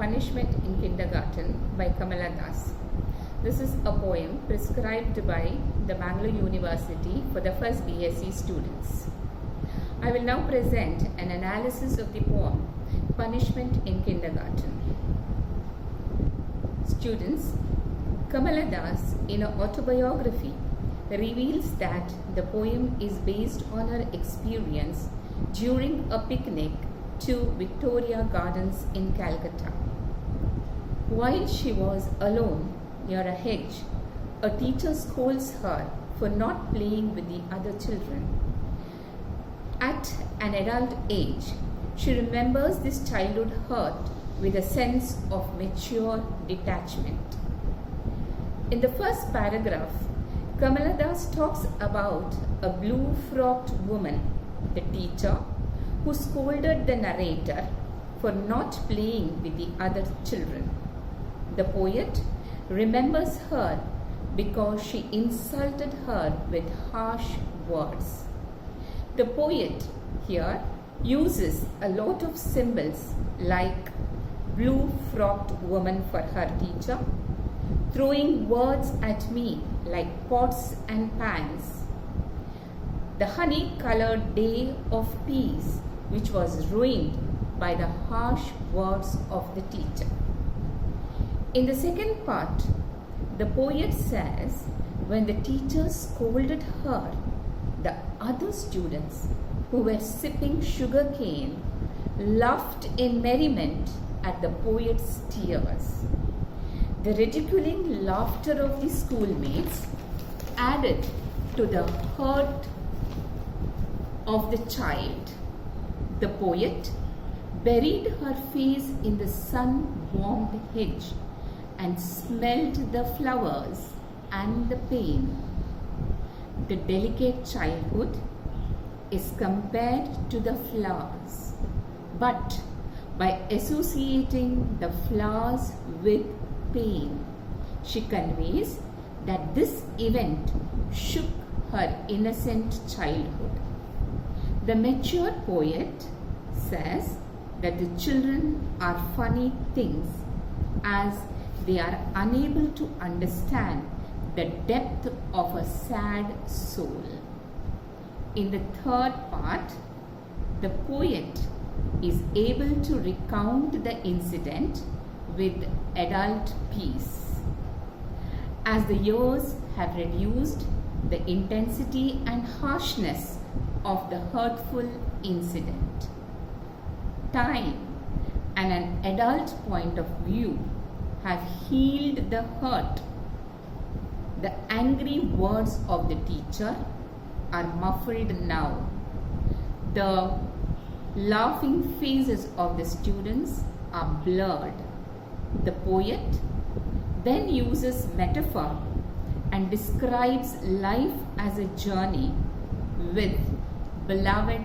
Punishment in Kindergarten by Kamala Das. This is a poem prescribed by the Bangalore University for the first BSc students. I will now present an analysis of the poem Punishment in Kindergarten. Students, Kamala Das, in her autobiography, reveals that the poem is based on her experience during a picnic to Victoria Gardens in Calcutta. While she was alone near a hedge, a teacher scolds her for not playing with the other children. At an adult age, she remembers this childhood hurt with a sense of mature detachment. In the first paragraph, Kamala Das talks about a blue-frocked woman, the teacher, who scolded the narrator for not playing with the other children. The poet remembers her because she insulted her with harsh words. The poet here uses a lot of symbols like blue-frocked woman for her teacher, throwing words at me like pots and pans, the honey-colored day of peace which was ruined by the harsh words of the teacher. In the second part, the poet says when the teacher scolded her, the other students who were sipping sugar cane laughed in merriment at the poet's tears. The ridiculing laughter of the schoolmates added to the hurt of the child. The poet buried her face in the sun-warmed hedge and smelled the flowers and the pain. The delicate childhood is compared to the flowers, but by associating the flowers with pain, she conveys that this event shook her innocent childhood. The mature poet says that the children are funny things as they are unable to understand the depth of a sad soul. In the third part, the poet is able to recount the incident with adult peace. As the years have reduced the intensity and harshness of the hurtful incident, time and an adult point of view have healed the hurt. The angry words of the teacher are muffled now. The laughing faces of the students are blurred. The poet then uses metaphor and describes life as a journey with beloved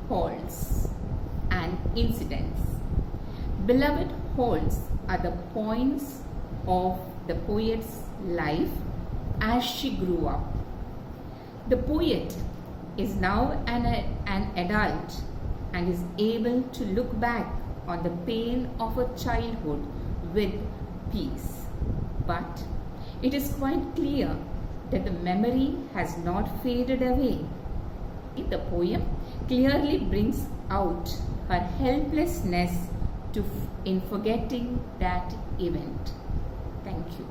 halts and incidents. Beloved halts are the points of the poet's life as she grew up. The poet is now an adult and is able to look back on the pain of her childhood with peace. But it is quite clear that the memory has not faded away. The poem clearly brings out her helplessness in forgetting that event. Thank you.